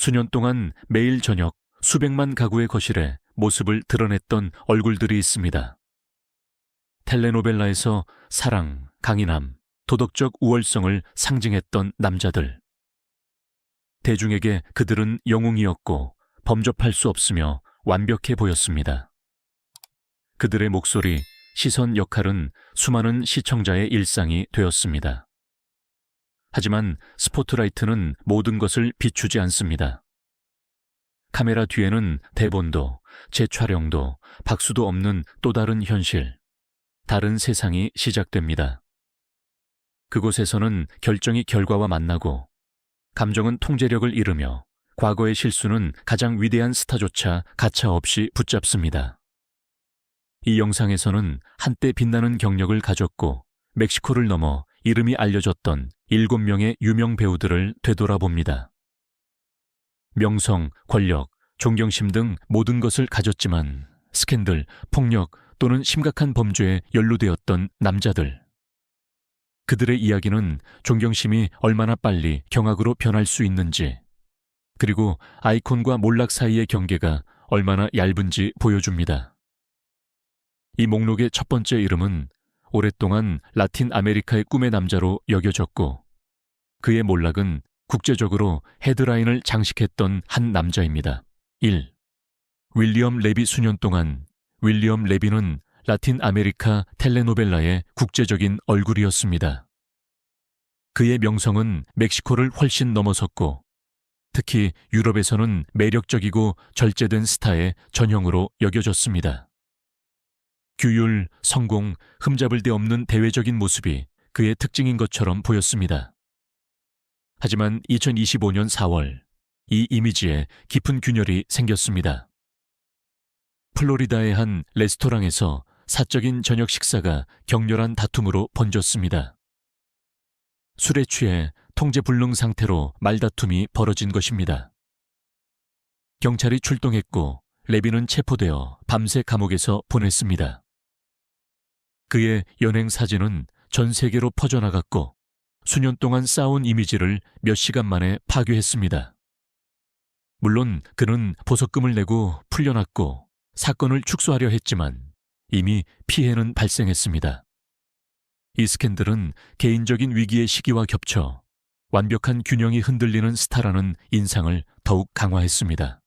수년 동안 매일 저녁 수백만 가구의 거실에 모습을 드러냈던 얼굴들이 있습니다. 텔레노벨라에서 사랑, 강인함, 도덕적 우월성을 상징했던 남자들. 대중에게 그들은 영웅이었고 범접할 수 없으며 완벽해 보였습니다. 그들의 목소리, 시선, 역할은 수많은 시청자의 일상이 되었습니다. 하지만 스포트라이트는 모든 것을 비추지 않습니다. 카메라 뒤에는 대본도, 재촬영도, 박수도 없는 또 다른 현실, 다른 세상이 시작됩니다. 그곳에서는 결정이 결과와 만나고, 감정은 통제력을 잃으며, 과거의 실수는 가장 위대한 스타조차 가차없이 붙잡습니다. 이 영상에서는 한때 빛나는 경력을 가졌고 멕시코를 넘어 이름이 알려졌던 7명의 유명 배우들을 되돌아봅니다. 명성, 권력, 존경심 등 모든 것을 가졌지만 스캔들, 폭력 또는 심각한 범죄에 연루되었던 남자들. 그들의 이야기는 존경심이 얼마나 빨리 경악으로 변할 수 있는지, 그리고 아이콘과 몰락 사이의 경계가 얼마나 얇은지 보여줍니다. 이 목록의 첫 번째 이름은 오랫동안 라틴 아메리카의 꿈의 남자로 여겨졌고, 그의 몰락은 국제적으로 헤드라인을 장식했던 한 남자입니다. 1. 윌리엄 레비. 수년 동안 윌리엄 레비는 라틴 아메리카 텔레노벨라의 국제적인 얼굴이었습니다. 그의 명성은 멕시코를 훨씬 넘어섰고, 특히 유럽에서는 매력적이고 절제된 스타의 전형으로 여겨졌습니다. 규율, 성공, 흠잡을 데 없는 대외적인 모습이 그의 특징인 것처럼 보였습니다. 하지만 2025년 4월, 이 이미지에 깊은 균열이 생겼습니다. 플로리다의 한 레스토랑에서 사적인 저녁 식사가 격렬한 다툼으로 번졌습니다. 술에 취해 통제불능 상태로 말다툼이 벌어진 것입니다. 경찰이 출동했고 레비는 체포되어 밤새 감옥에서 보냈습니다. 그의 연행 사진은 전 세계로 퍼져나갔고 수년 동안 쌓아온 이미지를 몇 시간 만에 파괴했습니다. 물론 그는 보석금을 내고 풀려났고 사건을 축소하려 했지만 이미 피해는 발생했습니다. 이 스캔들은 개인적인 위기의 시기와 겹쳐 완벽한 균형이 흔들리는 스타라는 인상을 더욱 강화했습니다.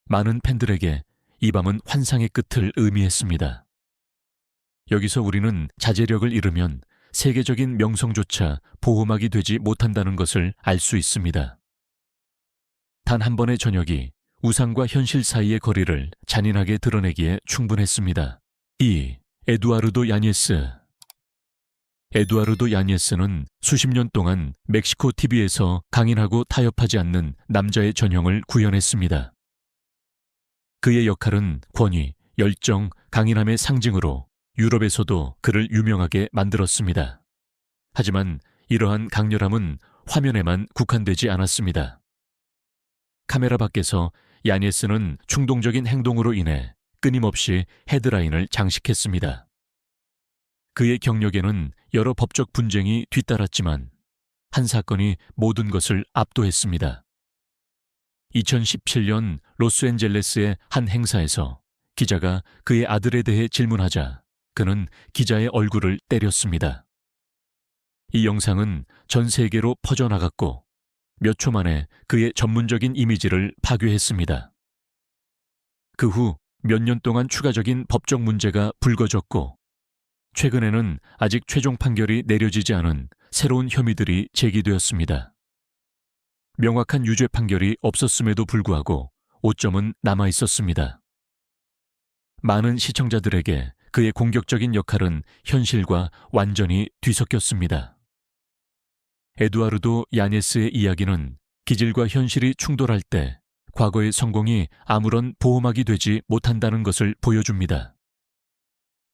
많은 팬들에게 이 밤은 환상의 끝을 의미했습니다. 여기서 우리는 자제력을 잃으면 세계적인 명성조차 보호막이 되지 못한다는 것을 알 수 있습니다. 단 한 번의 저녁이 우상과 현실 사이의 거리를 잔인하게 드러내기에 충분했습니다. 2. 에두아르도 야니에스. 에두아르도 야니에스는 수십 년 동안 멕시코 TV에서 강인하고 타협하지 않는 남자의 전형을 구현했습니다. 그의 역할은 권위, 열정, 강인함의 상징으로 유럽에서도 그를 유명하게 만들었습니다. 하지만 이러한 강렬함은 화면에만 국한되지 않았습니다. 카메라 밖에서 야니에스는 충동적인 행동으로 인해 끊임없이 헤드라인을 장식했습니다. 그의 경력에는 여러 법적 분쟁이 뒤따랐지만 한 사건이 모든 것을 압도했습니다. 2017년 로스앤젤레스의 한 행사에서 기자가 그의 아들에 대해 질문하자 그는 기자의 얼굴을 때렸습니다. 이 영상은 전 세계로 퍼져나갔고 몇 초 만에 그의 전문적인 이미지를 파괴했습니다. 그 후 몇 년 동안 추가적인 법적 문제가 불거졌고 최근에는 아직 최종 판결이 내려지지 않은 새로운 혐의들이 제기되었습니다. 명확한 유죄 판결이 없었음에도 불구하고 오점은 남아 있었습니다. 많은 시청자들에게 그의 공격적인 역할은 현실과 완전히 뒤섞였습니다. 에두아르도 야니에스의 이야기는 기질과 현실이 충돌할 때 과거의 성공이 아무런 보호막이 되지 못한다는 것을 보여줍니다.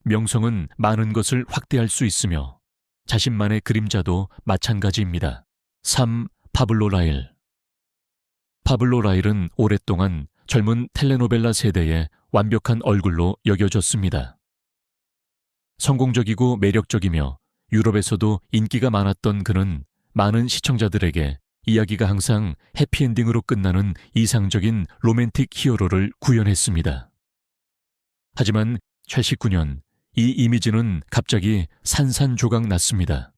명성은 많은 것을 확대할 수 있으며 자신만의 그림자도 마찬가지입니다. 3. 파블로 라일. 파블로 라일은 오랫동안 젊은 텔레노벨라 세대의 완벽한 얼굴로 여겨졌습니다. 성공적이고 매력적이며 유럽에서도 인기가 많았던 그는 많은 시청자들에게 이야기가 항상 해피엔딩으로 끝나는 이상적인 로맨틱 히어로를 구현했습니다. 하지만 89년 이 이미지는 갑자기 산산조각 났습니다.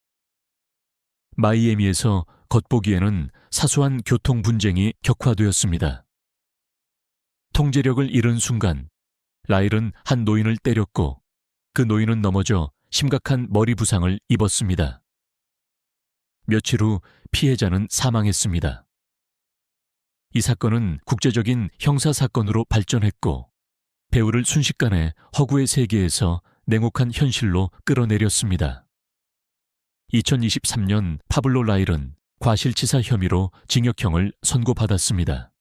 마이애미에서 겉보기에는 사소한 교통 분쟁이 격화되었습니다. 통제력을 잃은 순간 라일은 한 노인을 때렸고 그 노인은 넘어져 심각한 머리 부상을 입었습니다. 며칠 후 피해자는 사망했습니다. 이 사건은 국제적인 형사사건으로 발전했고 배우를 순식간에 허구의 세계에서 냉혹한 현실로 끌어내렸습니다. 2023년 파블로 라일은 과실치사 혐의로 징역형을 선고받았습니다.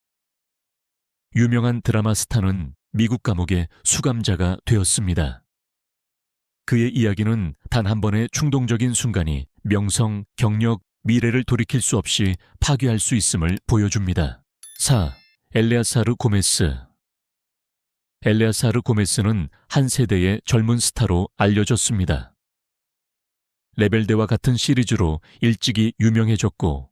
유명한 드라마 스타는 미국 감옥의 수감자가 되었습니다. 그의 이야기는 단 한 번의 충동적인 순간이 명성, 경력, 미래를 돌이킬 수 없이 파괴할 수 있음을 보여줍니다. 4. 엘레아사르 고메스. 엘레아사르 고메스는 한 세대의 젊은 스타로 알려졌습니다. 레벨대와 같은 시리즈로 일찍이 유명해졌고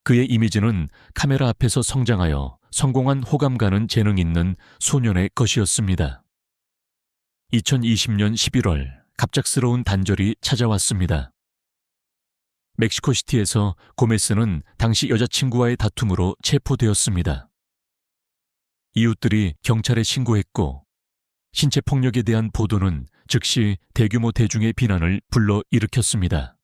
그의 이미지는 카메라 앞에서 성장하여 성공한 호감 가는 재능 있는 소년의 것이었습니다. 2020년 11월 갑작스러운 단절이 찾아왔습니다. 멕시코시티에서 고메스는 당시 여자친구와의 다툼으로 체포되었습니다. 이웃들이 경찰에 신고했고 신체 폭력에 대한 보도는 즉시 대규모 대중의 비난을 불러일으켰습니다.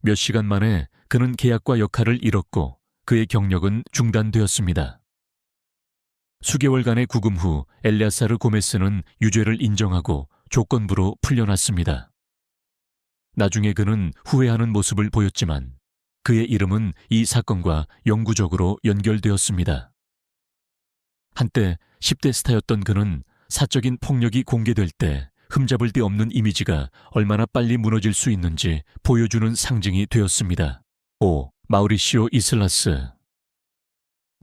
몇 시간 만에 그는 계약과 역할을 잃었고 그의 경력은 중단되었습니다. 수개월간의 구금 후 엘레아사르 고메스는 유죄를 인정하고 조건부로 풀려났습니다. 나중에 그는 후회하는 모습을 보였지만 그의 이름은 이 사건과 영구적으로 연결되었습니다. 한때 10대 스타였던 그는 사적인 폭력이 공개될 때 흠잡을 데 없는 이미지가 얼마나 빨리 무너질 수 있는지 보여주는 상징이 되었습니다. 5. 마우리시오 이슬라스.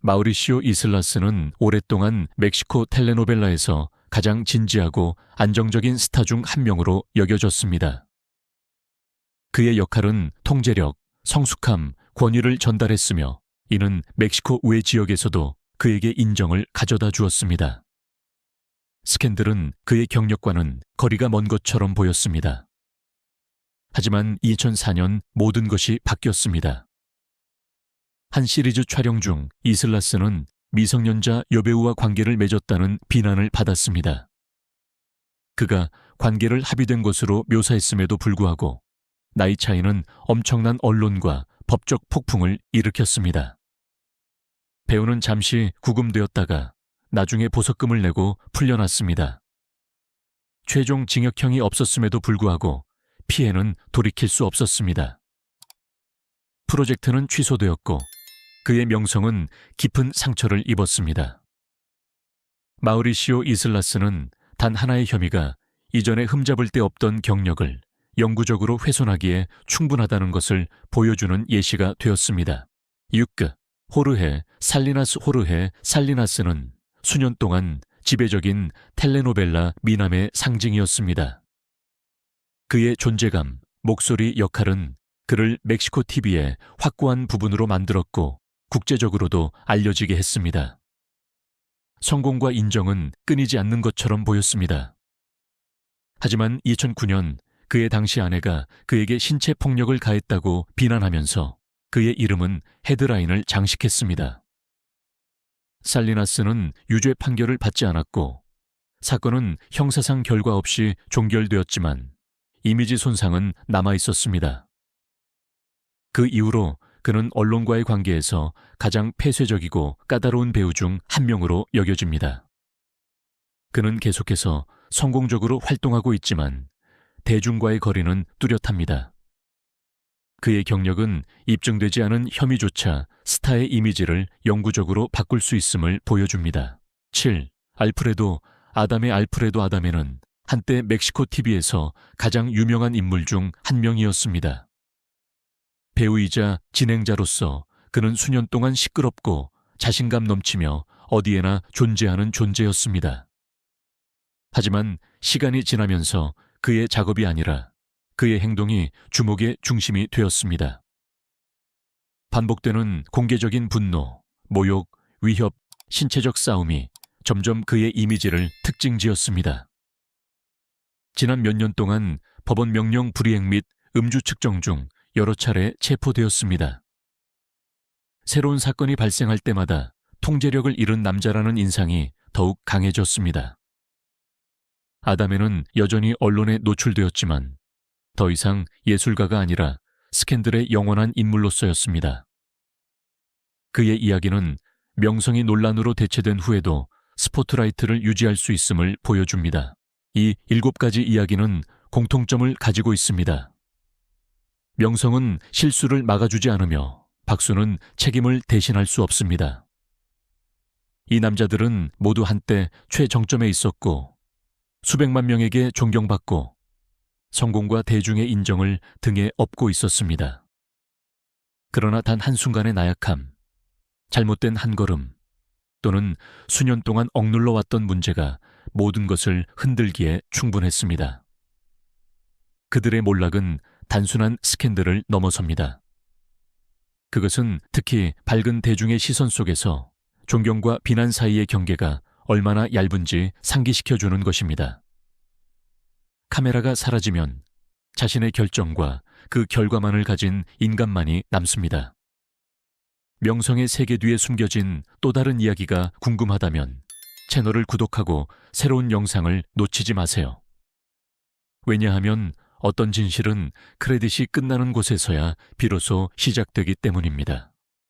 마우리시오 이슬라스는 오랫동안 멕시코 텔레노벨라에서 가장 진지하고 안정적인 스타 중 한 명으로 여겨졌습니다. 그의 역할은 통제력, 성숙함, 권위를 전달했으며 이는 멕시코 외 지역에서도 그에게 인정을 가져다 주었습니다. 스캔들은 그의 경력과는 거리가 먼 것처럼 보였습니다. 하지만 2004년 모든 것이 바뀌었습니다. 한 시리즈 촬영 중 이슬라스는 미성년자 여배우와 관계를 맺었다는 비난을 받았습니다. 그가 관계를 합의된 것으로 묘사했음에도 불구하고 나이 차이는 엄청난 언론과 법적 폭풍을 일으켰습니다. 배우는 잠시 구금되었다가 나중에 보석금을 내고 풀려났습니다. 최종 징역형이 없었음에도 불구하고 피해는 돌이킬 수 없었습니다. 프로젝트는 취소되었고 그의 명성은 깊은 상처를 입었습니다. 마우리시오 이슬라스는 단 하나의 혐의가 이전에 흠잡을 데 없던 경력을 영구적으로 훼손하기에 충분하다는 것을 보여주는 예시가 되었습니다. 6. 호르헤 살리나스. 호르헤 살리나스는 수년 동안 지배적인 텔레노벨라 미남의 상징이었습니다. 그의 존재감, 목소리 역할은 그를 멕시코 TV의 확고한 부분으로 만들었고 국제적으로도 알려지게 했습니다. 성공과 인정은 끊이지 않는 것처럼 보였습니다. 하지만 2009년 그의 당시 아내가 그에게 신체 폭력을 가했다고 비난하면서 그의 이름은 헤드라인을 장식했습니다. 살리나스는 유죄 판결을 받지 않았고 사건은 형사상 결과 없이 종결되었지만 이미지 손상은 남아있었습니다. 그 이후로 그는 언론과의 관계에서 가장 폐쇄적이고 까다로운 배우 중 한 명으로 여겨집니다. 그는 계속해서 성공적으로 활동하고 있지만 대중과의 거리는 뚜렷합니다. 그의 경력은 입증되지 않은 혐의조차 스타의 이미지를 영구적으로 바꿀 수 있음을 보여줍니다. 7. 알프레도. 아담의 알프레도 아담에는 한때 멕시코 TV에서 가장 유명한 인물 중 한 명이었습니다. 배우이자 진행자로서 그는 수년 동안 시끄럽고 자신감 넘치며 어디에나 존재하는 존재였습니다. 하지만 시간이 지나면서 그의 작업이 아니라 그의 행동이 주목의 중심이 되었습니다. 반복되는 공개적인 분노, 모욕, 위협, 신체적 싸움이 점점 그의 이미지를 특징지었습니다. 지난 몇 년 동안 법원 명령 불이행 및 음주 측정 중 여러 차례 체포되었습니다. 새로운 사건이 발생할 때마다 통제력을 잃은 남자라는 인상이 더욱 강해졌습니다. 아담에는 여전히 언론에 노출되었지만 더 이상 예술가가 아니라 스캔들의 영원한 인물로서였습니다. 그의 이야기는 명성이 논란으로 대체된 후에도 스포트라이트를 유지할 수 있음을 보여줍니다. 이 7가지 이야기는 공통점을 가지고 있습니다. 명성은 실수를 막아주지 않으며 박수는 책임을 대신할 수 없습니다. 이 남자들은 모두 한때 최정점에 있었고 수백만 명에게 존경받고 성공과 대중의 인정을 등에 업고 있었습니다. 그러나 단 한순간의 나약함, 잘못된 한 걸음 또는 수년 동안 억눌러 왔던 문제가 모든 것을 흔들기에 충분했습니다. 그들의 몰락은 단순한 스캔들을 넘어섭니다. 그것은 특히 밝은 대중의 시선 속에서 존경과 비난 사이의 경계가 얼마나 얇은지 상기시켜주는 것입니다. 카메라가 사라지면 자신의 결정과 그 결과만을 가진 인간만이 남습니다. 명성의 세계 뒤에 숨겨진 또 다른 이야기가 궁금하다면 채널을 구독하고 새로운 영상을 놓치지 마세요. 왜냐하면 어떤 진실은 크레딧이 끝나는 곳에서야 비로소 시작되기 때문입니다.